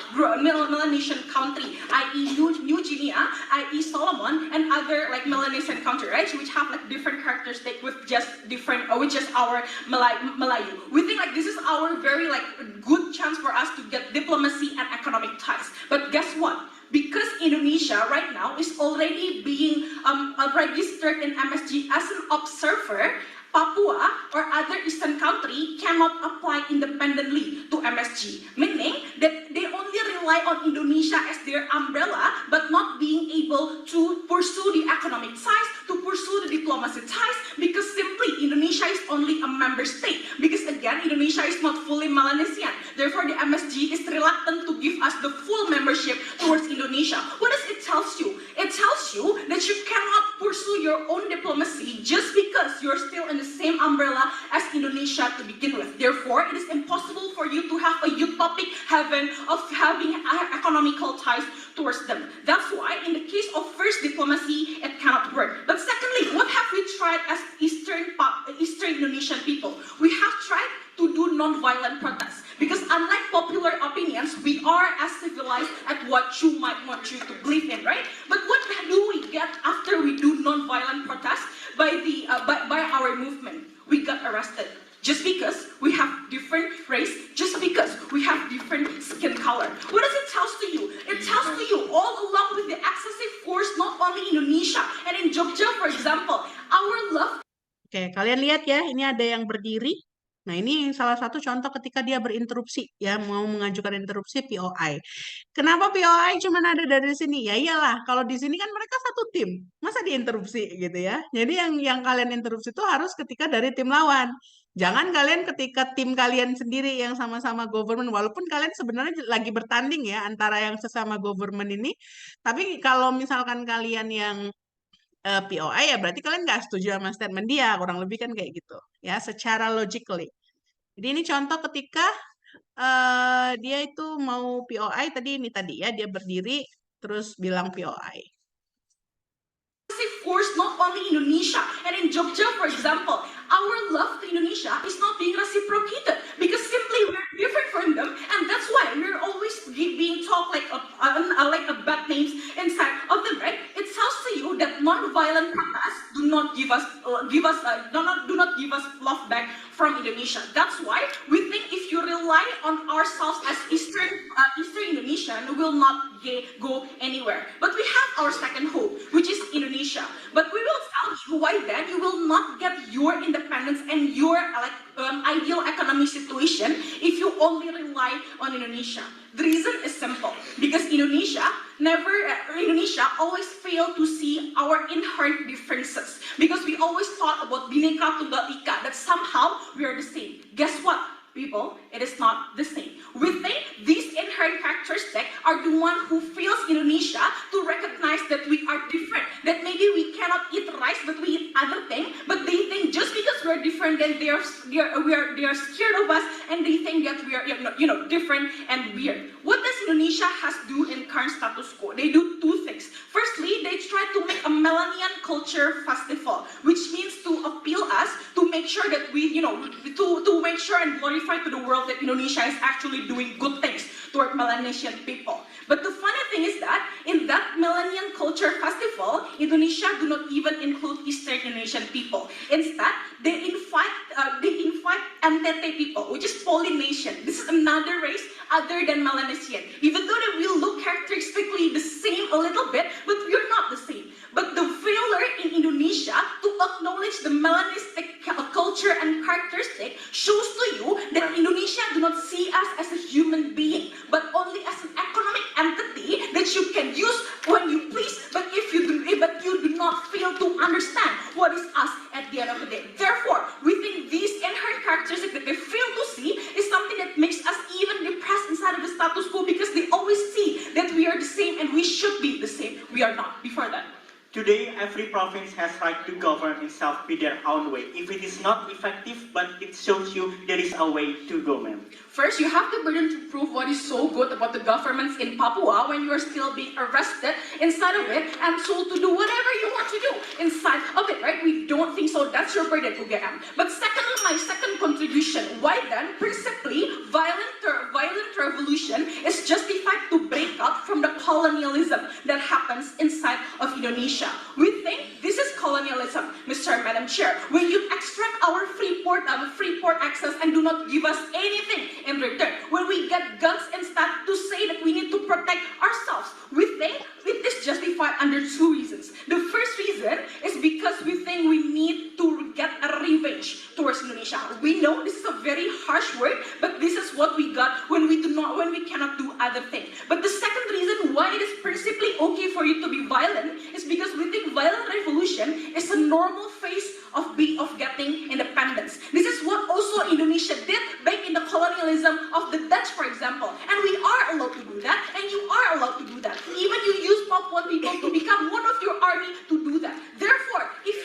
country, i.e. New Guinea, i.e. Solomon, and other like Melanesian country, right? Which have like different characteristics with just different, which is our Melayu. We think like this is our very like good chance for us to get diplomacy and economic ties. But guess what? Because Indonesia right now is already being registered in MSG as an observer, Papua or other Eastern country cannot apply independently to MSG, meaning that they only rely on Indonesia as their umbrella, but not being able to pursue the economic ties, to pursue the diplomacy ties, because simply Indonesia is only a member state. Because again, Indonesia is not fully Melanesian. Therefore, the MSG is reluctant to give us the full membership towards Indonesia. What does it tell you? It tells you that you cannot pursue your own diplomacy just because you're still in the same umbrella as Indonesia to begin with. Therefore, it is impossible for you to have a utopic heaven of having economical ties towards them. That's why in the case of first diplomacy, it cannot work. But secondly, what have we tried as Eastern Indonesian people? We have tried to do non-violent protests. Because unlike popular opinions, we are as civilized at what you might want you to believe in, right? But what do we get after we do non-violent protests by our movement? We got arrested. Just because we have different race, just because we have different skin color. What does it tell to you? It tells to you all along with the excessive force, not only in Indonesia, and in Jogja, for example, our love. Oke, kalian lihat ya, ini ada yang berdiri. Nah, ini salah satu contoh ketika dia berinterupsi, ya, mau mengajukan interupsi POI. Kenapa POI cuma ada dari sini? Ya iyalah, kalau di sini kan mereka satu tim. Masa diinterupsi gitu ya? Jadi yang kalian interupsi itu harus ketika dari tim lawan. Jangan kalian ketika tim kalian sendiri yang sama-sama government, walaupun kalian sebenarnya lagi bertanding ya antara yang sesama government ini, tapi kalau misalkan kalian yang POI ya berarti kalian nggak setuju sama statement dia, kurang lebih kan kayak gitu ya, secara logically. Jadi ini contoh ketika dia itu mau POI tadi ya, dia berdiri terus bilang POI. Force not only Indonesia, and in Jogja, for example, our love to Indonesia is not being reciprocated because simply we're different from them, and that's why we're always being talked like a bad names inside of them, right? It tells to you that non-violent protests do not give us love back from Indonesia. That's why we think if you rely on ourselves as Eastern Indonesian, we will not go anywhere. But we have our second hope, which is Indonesia. But we will tell you why then you will not get your independence and your ideal economic situation if you only rely on Indonesia. The reason is simple, because Indonesia always failed to see our inherent differences, because we always thought about Bhinneka Tunggal Ika, that somehow we are the same. Guess what? People, it is not the same. We think these inherent characteristics are the one who fails Indonesia to recognize that we are different, that maybe we cannot eat rice but we eat other things, but they think just because we're different then they are scared of us, and they think that we are different and weird. What does Indonesia has do in current status quo? They do two things. Firstly, they try to make a Millennium Culture Festival, which means to appeal us to make sure that we, to make sure and glorify to the world that Indonesia is actually doing good things toward Melanesian people. But the funny thing is that in that Millennium Culture Festival, Indonesia do not even include Eastern Indonesian people. Instead, they invite NTT people, which is Polynesian. This is another race other than Melanesian. Even though they will look characteristically the same a little bit, but we're not the same. But the failure in Indonesia to acknowledge the Melanistic culture and characteristic shows to you that Indonesia do not see us as a human being, but only as an economic entity that you can use when you please, but you do not fail to understand what is us at the end of the day. Therefore, we think these inherent characteristics that they fail to see is something that makes us even depressed inside of the status quo, because they always see that we are the same and we should be the same. We are not before that. Today, every province has right to govern itself with their own way. If it is not effective, but it shows you there is a way to go, ma'am. First, you have the burden to prove what is so good about the governments in Papua when you are still being arrested inside of it and told to do whatever you want to do inside of it, right? We don't think so. That's your burden, UGM. But secondly, my second contribution, why then, principally, violent revolution is justified to break out from the colonialism that happens inside of Indonesia. We think this is colonialism, Mr. and Madam Chair, when you extract our free port access and do not give us anything in return. When we get guns instead to say that we need to protect ourselves. We think it is justified under two reasons. The first reason is because we think we need to get a revenge towards Indonesia. We know this is a very harsh word, but this is what we got when we cannot do other things. But the second reason why it is principally okay for you to be violent is because we think violent revolution is a normal phase of getting independence. This is what also Indonesia did back in the colonialism of the Dutch, for example. And we are allowed to do that, and you are allowed to do that. Even you use Papuan people to become one of your army to do that. Therefore, if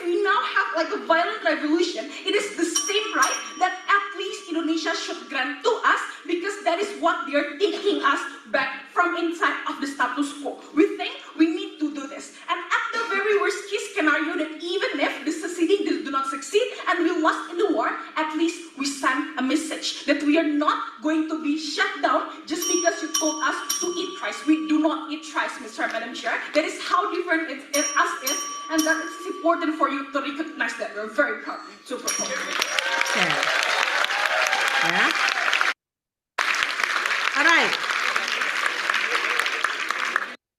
we now have like a violent revolution, it is the same right that at least Indonesia should grant to us, because that is what they are taking us back from inside of the status quo. We think we need to do this. And at the very worst case scenario, that even if the seceding do not succeed and we lost in the war, at least we send a message that we are not going to be shut down just because you told us to eat rice. We do not eat rice, Mr. and Madam Chair. That is how different us is, and that is important for you to recognize that. We're very proud to propose. Okay. Yeah. Alright.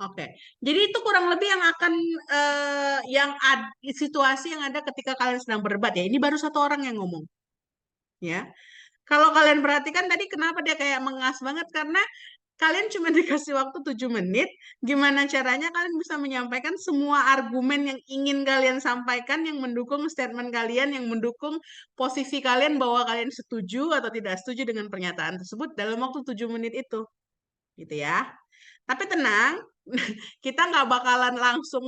Oke, jadi itu kurang lebih yang akan situasi yang ada ketika kalian sedang berdebat ya. Ini baru satu orang yang ngomong, ya. Kalau kalian perhatikan tadi kenapa dia kayak mengas banget, karena kalian cuma dikasih waktu 7 menit. Gimana caranya kalian bisa menyampaikan semua argumen yang ingin kalian sampaikan, yang mendukung statement kalian, yang mendukung posisi kalian bahwa kalian setuju atau tidak setuju dengan pernyataan tersebut dalam waktu 7 menit itu, gitu ya. Tapi tenang, kita nggak bakalan langsung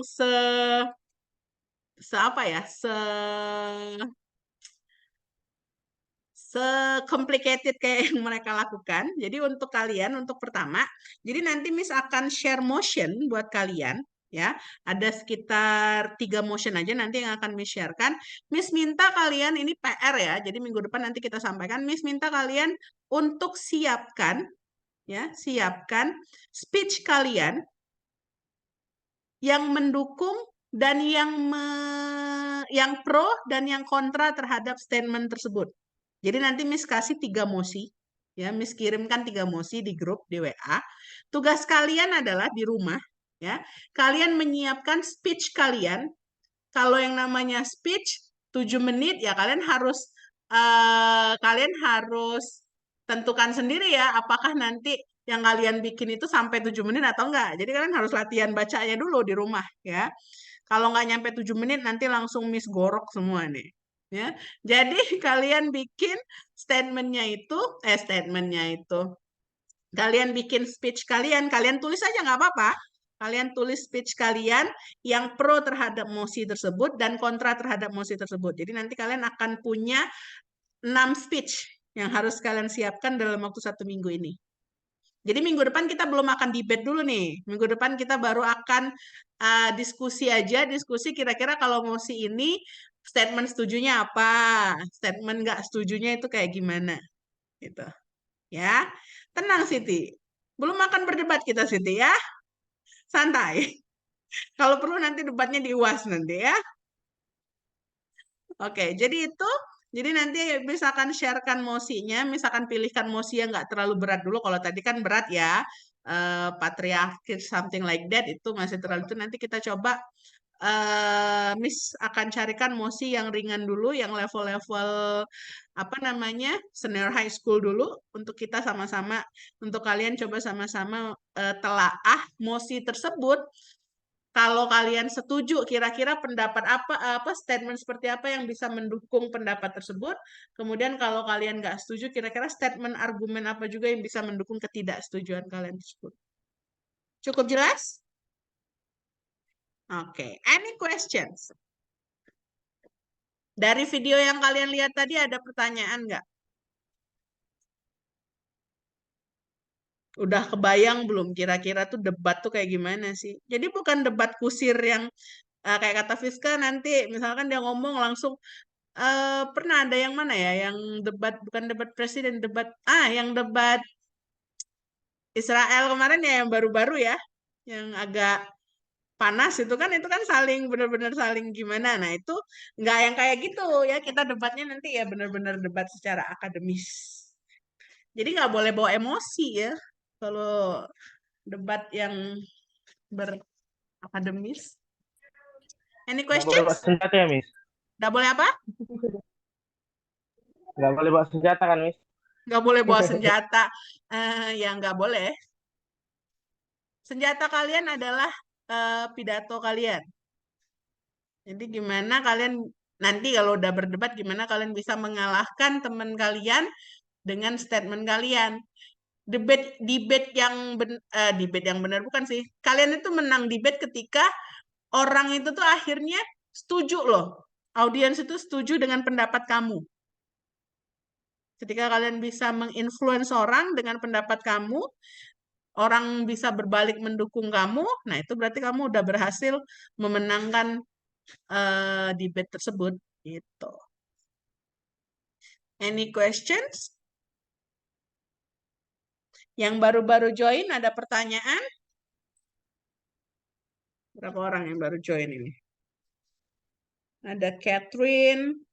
complicated kayak yang mereka lakukan. Jadi untuk kalian, untuk pertama, jadi nanti Miss akan share motion buat kalian, ya. Ada sekitar 3 motion aja nanti yang akan Miss sharekan. Miss minta kalian, ini PR ya, jadi minggu depan nanti kita sampaikan. Miss minta kalian untuk siapkan speech kalian yang mendukung dan yang pro dan yang kontra terhadap statement tersebut. Jadi nanti Miss kasih 3 mosi, ya, Miss kirimkan 3 mosi di grup di WA. Tugas kalian adalah di rumah, ya, kalian menyiapkan speech kalian. Kalau yang namanya speech 7 menit, ya kalian harus tentukan sendiri ya, apakah nanti yang kalian bikin itu sampai 7 menit atau enggak. Jadi kalian harus latihan bacanya dulu di rumah, ya. Kalau nggak nyampe 7 menit, nanti langsung Miss gorok semua nih. Ya, jadi kalian bikin statementnya itu, kalian bikin speech kalian tulis aja nggak apa-apa. Kalian tulis speech kalian yang pro terhadap mosi tersebut dan kontra terhadap mosi tersebut. Jadi nanti kalian akan punya 6 speech yang harus kalian siapkan dalam waktu 1 minggu ini. Jadi minggu depan kita belum akan debate dulu nih. Minggu depan kita baru akan diskusi aja, diskusi kira-kira kalau mosi ini statement setujunya apa, statement nggak setujunya itu kayak gimana, gitu. Ya, tenang Siti. Belum akan berdebat kita Siti ya, santai. Kalau perlu nanti debatnya di UAS nanti ya. Oke, jadi itu. Jadi nanti misalkan sharekan mosinya, misalkan pilihkan mosi yang nggak terlalu berat dulu. Kalau tadi kan berat ya, patriarki something like that itu masih terlalu itu. Nanti kita coba, Miss akan carikan mosi yang ringan dulu, yang level-level apa namanya senior high school dulu untuk kita sama-sama, untuk kalian coba sama-sama telaah mosi tersebut. Kalau kalian setuju, kira-kira pendapat apa statement seperti apa yang bisa mendukung pendapat tersebut. Kemudian kalau kalian nggak setuju, kira-kira statement argumen apa juga yang bisa mendukung ketidaksetujuan kalian tersebut. Cukup jelas? Oke, any questions? Dari video yang kalian lihat tadi ada pertanyaan nggak? Udah kebayang belum kira-kira tuh debat tuh kayak gimana sih? Jadi bukan debat kusir yang kayak kata Fiska nanti misalkan dia ngomong langsung pernah ada yang mana ya yang debat bukan debat presiden yang debat Israel kemarin ya yang baru-baru ya yang agak panas itu kan saling benar-benar saling gimana. Nah itu nggak yang kayak gitu ya, kita debatnya nanti ya benar-benar debat secara akademis. Jadi nggak boleh bawa emosi ya kalau debat yang berakademis. Any Nggak boleh bawa questions? senjata ya, Miss? Nggak boleh apa? Nggak boleh bawa senjata kan, Miss? Nggak boleh bawa senjata. Ya nggak boleh. Senjata kalian adalah pidato kalian. Jadi gimana kalian nanti kalau udah berdebat, gimana kalian bisa mengalahkan teman kalian dengan statement kalian. Debate yang benar bukan sih. Kalian itu menang debate ketika orang itu tuh akhirnya setuju loh. Audiens itu setuju dengan pendapat kamu. Ketika kalian bisa menginfluence orang dengan pendapat kamu, orang bisa berbalik mendukung kamu, nah itu berarti kamu udah berhasil memenangkan debate tersebut. Gitu. Any questions? Yang baru-baru join ada pertanyaan? Berapa orang yang baru join ini? Ada Catherine,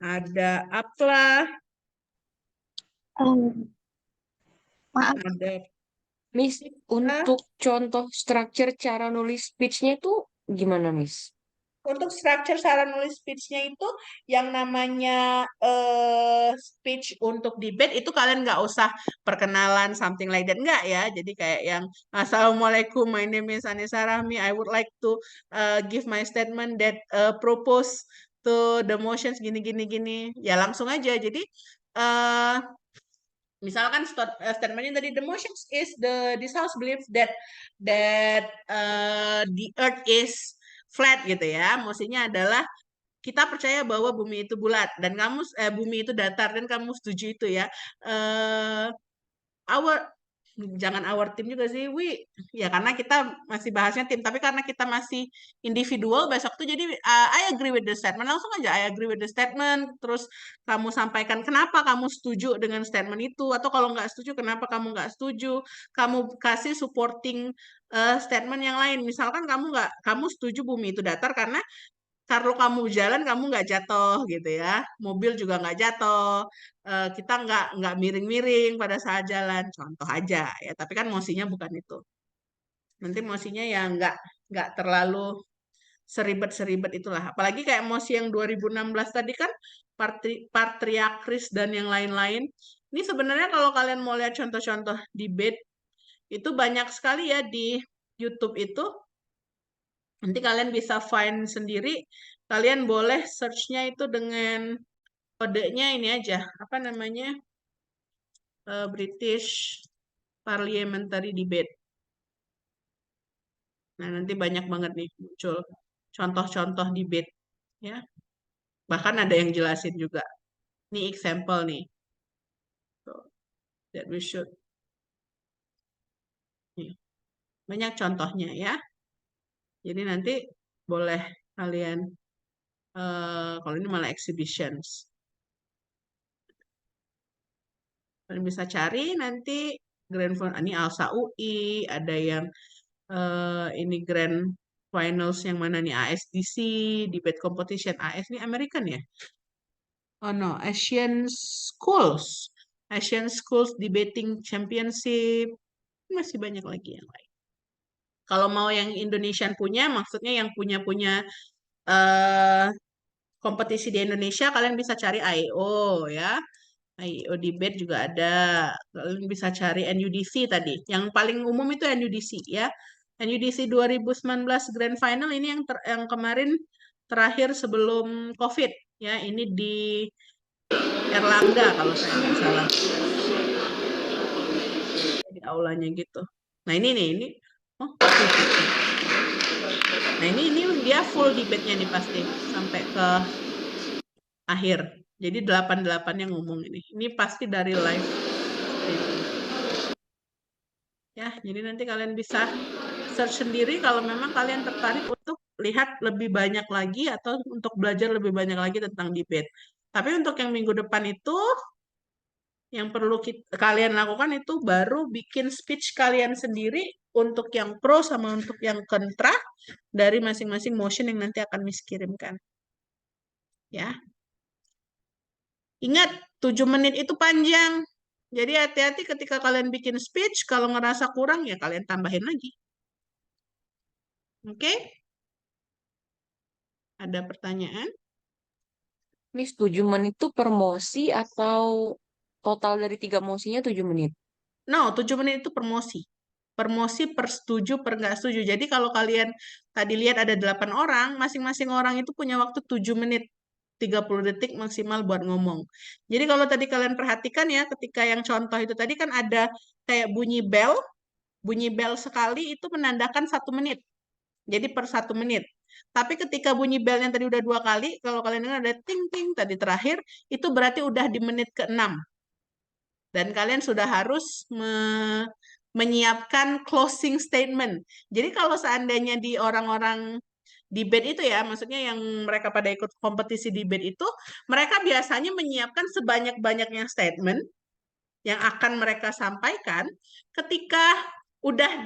ada Apla, Maaf. ada Miss, untuk contoh structure cara nulis speech-nya itu gimana, Miss? untuk structure cara nulis speech-nya itu yang namanya speech untuk debate itu kalian nggak usah perkenalan something like that, nggak ya. Jadi kayak yang Assalamualaikum, my name is Anissa Rahmi, I would like to give my statement that propose to the motions gini. Ya langsung aja. Jadi misalkan statementnya tadi the motions is this house believes that the earth is flat gitu ya. Maksudnya adalah kita percaya bahwa bumi itu bulat dan bumi itu datar dan kamu setuju itu ya. Jangan our team juga sih, ya karena kita masih bahasnya tim, tapi karena kita masih individual besok tuh jadi I agree with the statement, langsung aja I agree with the statement, terus kamu sampaikan kenapa kamu setuju dengan statement itu, atau kalau nggak setuju kenapa kamu nggak setuju, kamu kasih supporting statement yang lain, misalkan kamu setuju bumi itu datar karena kalau kamu jalan kamu nggak jatuh gitu ya, mobil juga nggak jatuh, kita nggak miring-miring pada saat jalan, contoh aja ya. Tapi kan mosinya bukan itu. Nanti mosinya ya nggak terlalu seribet itulah. Apalagi kayak mosi yang 2016 tadi kan patriarkis dan yang lain-lain. Ini sebenarnya kalau kalian mau lihat contoh-contoh debate itu banyak sekali ya di YouTube itu. Nanti kalian bisa find sendiri. Kalian boleh search-nya itu dengan kodenya ini aja. Apa namanya? British Parliamentary Debate. Nah, nanti banyak banget nih muncul contoh-contoh debate. Ya. Bahkan ada yang jelasin juga. Ini example nih. So, that we should Banyak contohnya ya. Jadi nanti boleh kalian, kalau ini malah exhibitions. Kalian bisa cari nanti Grand Final, ini Alsa UI, ada yang ini Grand Finals yang mana nih, ASDC, Debate Competition. AS ini American ya? Oh no, Asian Schools Debating Championship. Masih banyak lagi yang lain. Kalau mau yang Indonesian punya, maksudnya yang punya kompetisi di Indonesia, kalian bisa cari IO ya. IO debate juga ada. Kalian bisa cari NUDC tadi. Yang paling umum itu NUDC ya. NUDC 2019 Grand Final ini yang kemarin terakhir sebelum COVID ya. Ini di Erlangga kalau saya nggak salah. Di aulanya gitu. Nah ini nih, ini. Oh, nah ini dia full debate-nya nih pasti sampai ke akhir. Jadi 88 yang ngomong ini. Ini pasti dari live streaming. Ya, jadi nanti kalian bisa search sendiri kalau memang kalian tertarik untuk lihat lebih banyak lagi atau untuk belajar lebih banyak lagi tentang debate. Tapi untuk yang minggu depan itu yang perlu kalian lakukan itu baru bikin speech kalian sendiri untuk yang pro sama untuk yang kontra dari masing-masing motion yang nanti akan Miss kirimkan. Ya. Ingat, 7 menit itu panjang. Jadi hati-hati ketika kalian bikin speech, kalau ngerasa kurang ya kalian tambahin lagi. Oke? Ada pertanyaan? Miss, 7 menit itu per mosi atau total dari 3 mosinya 7 menit? No, 7 menit itu per mosi. Per mosi, per setuju, per nggak setuju. Jadi kalau kalian tadi lihat ada 8 orang, masing-masing orang itu punya waktu 7 menit. 30 detik maksimal buat ngomong. Jadi kalau tadi kalian perhatikan ya, ketika yang contoh itu tadi kan ada kayak bunyi bell sekali itu menandakan 1 menit. Jadi per 1 menit. Tapi ketika bunyi bell yang tadi udah 2 kali, kalau kalian dengar ada ting-ting tadi terakhir, itu berarti udah di menit ke-6. Dan kalian sudah harus menyiapkan closing statement. Jadi kalau seandainya di orang-orang debate itu ya, maksudnya yang mereka pada ikut kompetisi debate itu, mereka biasanya menyiapkan sebanyak-banyaknya statement yang akan mereka sampaikan ketika udah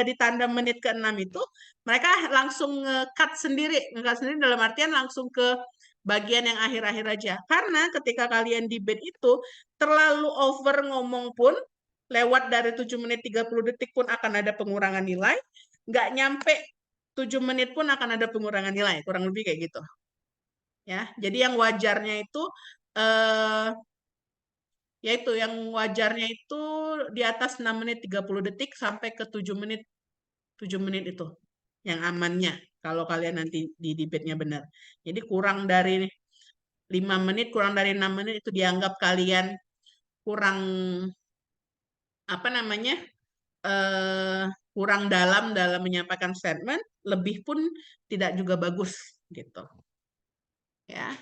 ditanda menit ke-6 itu, mereka langsung nge-cut sendiri dalam artian langsung ke bagian yang akhir-akhir aja. Karena ketika kalian debate itu, terlalu over ngomong pun, lewat dari 7 menit 30 detik pun akan ada pengurangan nilai, nggak nyampe 7 menit pun akan ada pengurangan nilai, kurang lebih kayak gitu. Ya, jadi yang wajarnya itu yaitu yang wajarnya itu di atas 6 menit 30 detik sampai ke 7 menit itu yang amannya kalau kalian nanti di debate-nya benar. Jadi kurang dari 5 menit, kurang dari 6 menit itu dianggap kalian kurang apa namanya? Kurang dalam menyampaikan statement, lebih pun tidak juga bagus gitu. Ya.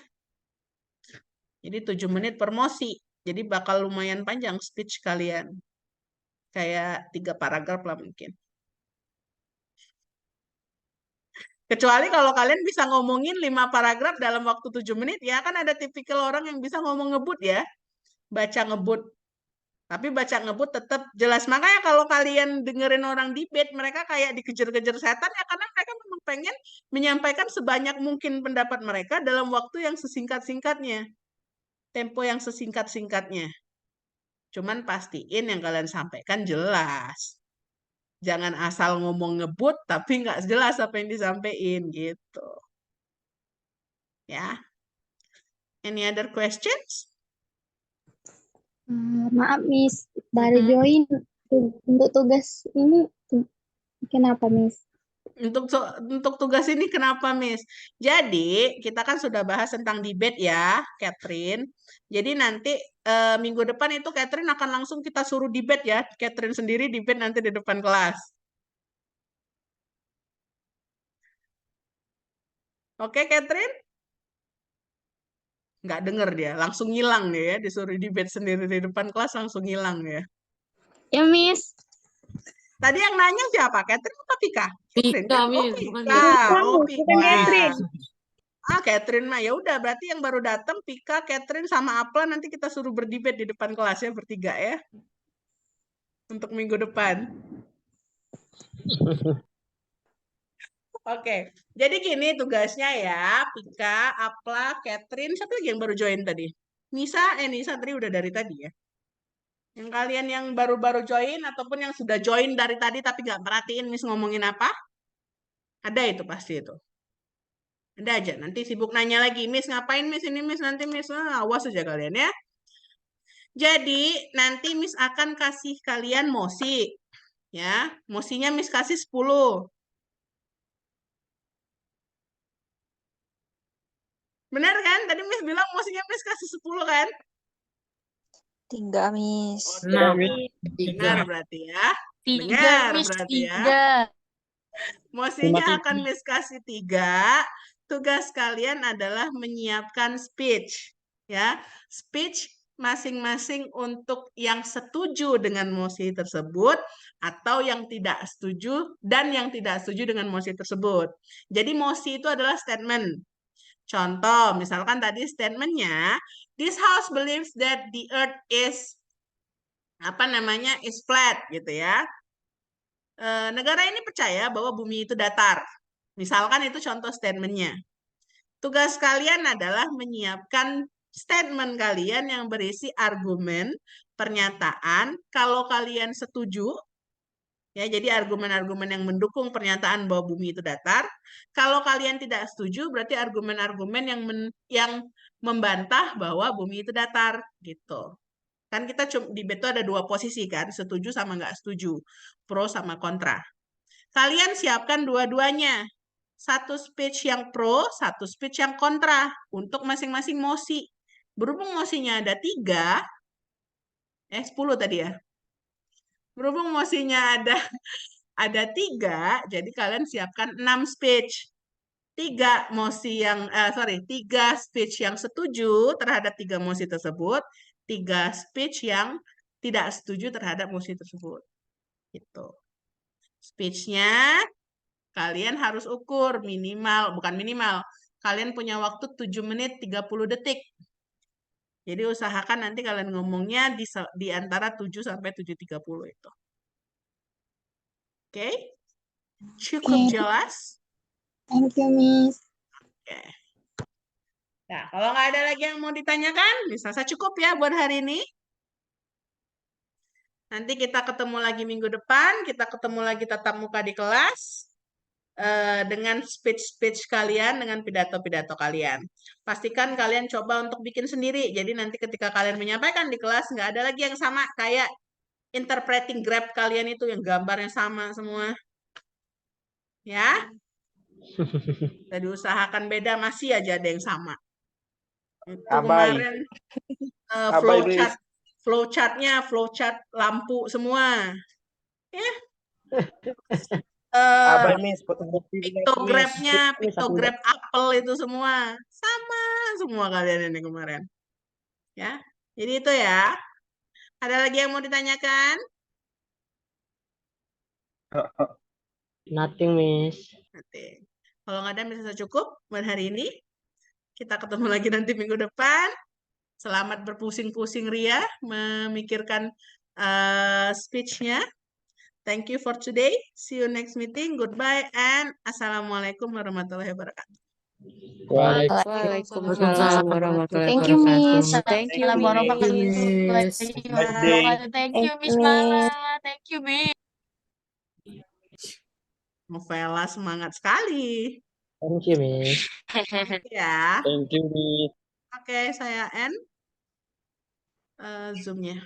Jadi 7 menit per mosi. Jadi bakal lumayan panjang speech kalian. Kayak 3 paragraf lah mungkin. Kecuali kalau kalian bisa ngomongin 5 paragraf dalam waktu 7 menit, ya kan ada tipikal orang yang bisa ngomong ngebut ya. Baca ngebut. Tapi baca ngebut tetap jelas. Makanya kalau kalian dengerin orang debate, mereka kayak dikejar-kejar setan ya, karena mereka memang pengen menyampaikan sebanyak mungkin pendapat mereka dalam waktu yang sesingkat-singkatnya. Tempo yang sesingkat-singkatnya. Cuman pastiin yang kalian sampaikan jelas. Jangan asal ngomong ngebut, tapi nggak jelas apa yang disampaikan gitu. Ya. Any other questions? Maaf Miss, baru join untuk tugas ini kenapa Miss? Untuk tugas ini kenapa, Miss? Jadi, kita kan sudah bahas tentang debate ya, Catherine. Jadi nanti minggu depan itu Catherine akan langsung kita suruh debate ya. Catherine sendiri debate nanti di depan kelas. Oke, Catherine? Nggak denger dia, langsung ngilang dia ya. Disuruh debate sendiri di depan kelas langsung ngilang ya. Ya Miss. Tadi yang nanya siapa? Catherine apa Pika? Catherine Pika, kan? Oh, Miss, bukan Pika. Catherine. Oh, Bukan Pika. Catherine. Catherine mah ya udah berarti yang baru datang Pika, Catherine sama Apla nanti kita suruh berdebat di depan kelasnya bertiga ya. Untuk minggu depan. Oke. Jadi gini tugasnya ya, Pika, Apla, Catherine, siapa lagi yang baru join tadi? Nisa tadi udah dari tadi ya. Yang kalian yang baru-baru join ataupun yang sudah join dari tadi tapi nggak perhatiin Miss ngomongin apa? Ada itu pasti itu. Ada aja. Nanti sibuk nanya lagi, Miss ngapain Miss ini Miss nanti Miss awas aja kalian ya. Jadi nanti Miss akan kasih kalian mosi. Ya, mosinya Miss kasih 10. Benar kan? Tadi Miss bilang mosinya Miss kasih 10 kan? 3, Miss. Iya, 6, Miss. Benar berarti ya. 3, Dengar Miss, berarti ya. 3. Mosinya akan Miss kasih 3. Tugas kalian adalah menyiapkan speech. Ya, speech masing-masing untuk yang setuju dengan mosi tersebut atau yang tidak setuju dan yang tidak setuju dengan mosi tersebut. Jadi mosi itu adalah statement. Contoh, misalkan tadi statementnya, this house believes that the earth is is flat gitu ya. Negara ini percaya bahwa bumi itu datar. Misalkan itu contoh statementnya. Tugas kalian adalah menyiapkan statement kalian yang berisi argumen, pernyataan. Kalau kalian setuju, ya jadi argumen-argumen yang mendukung pernyataan bahwa bumi itu datar. Kalau kalian tidak setuju, berarti argumen-argumen yang membantah bahwa bumi itu datar, gitu. Kan kita di itu ada 2 posisi kan, setuju sama nggak setuju, pro sama kontra. Kalian siapkan dua-duanya. Satu speech yang pro, satu speech yang kontra untuk masing-masing mosi. Berhubung mosinya ada 3, 10 tadi ya. Berhubung mosinya ada 3, jadi kalian siapkan 6 speech. 3 speech yang setuju terhadap 3 mosi tersebut, 3 speech yang tidak setuju terhadap mosi tersebut. Gitu. Speech-nya kalian harus ukur bukan minimal. Kalian punya waktu 7 menit 30 detik. Jadi usahakan nanti kalian ngomongnya di antara 7 sampai 7.30 itu. Oke? Cukup jelas? Thank you, Miss. Oke. Nah, kalau nggak ada lagi yang mau ditanyakan, bisa saya cukup ya buat hari ini. Nanti kita ketemu lagi minggu depan, kita ketemu lagi tatap muka di kelas dengan speech-speech kalian, dengan pidato-pidato kalian. Pastikan kalian coba untuk bikin sendiri. Jadi nanti ketika kalian menyampaikan di kelas, nggak ada lagi yang sama kayak interpreting grab kalian itu yang gambarnya sama semua. Ya? Jadi usahakan beda, masih aja ada yang sama. Itu Abai. kemarin Abai, Miss. flowchart lampu semua. Ya. Abai, Miss. Fotokopi Piktograf apel itu semua. Sama semua kalian ini kemarin. Ya. Jadi itu ya. Ada lagi yang mau ditanyakan? Nothing, Miss. Nanti. Kalau nggak ada bisa cukup buat hari ini. Kita ketemu lagi nanti minggu depan. Selamat berpusing-pusing Ria memikirkan speech-nya. Thank you for today. See you next meeting. Goodbye and assalamualaikum warahmatullahi wabarakatuh. Waalaikumsalam warahmatullahi Thank you, Miss. wabarakatuh. Thank you, Thank you, Miss. Thank you, Miss Mala. Thank you, Miss. Novela semangat sekali. Thank you, Miss. Ya. Thank you, Miss. Oke, saya end Zoom-nya.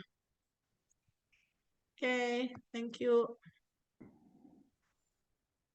Oke, thank you.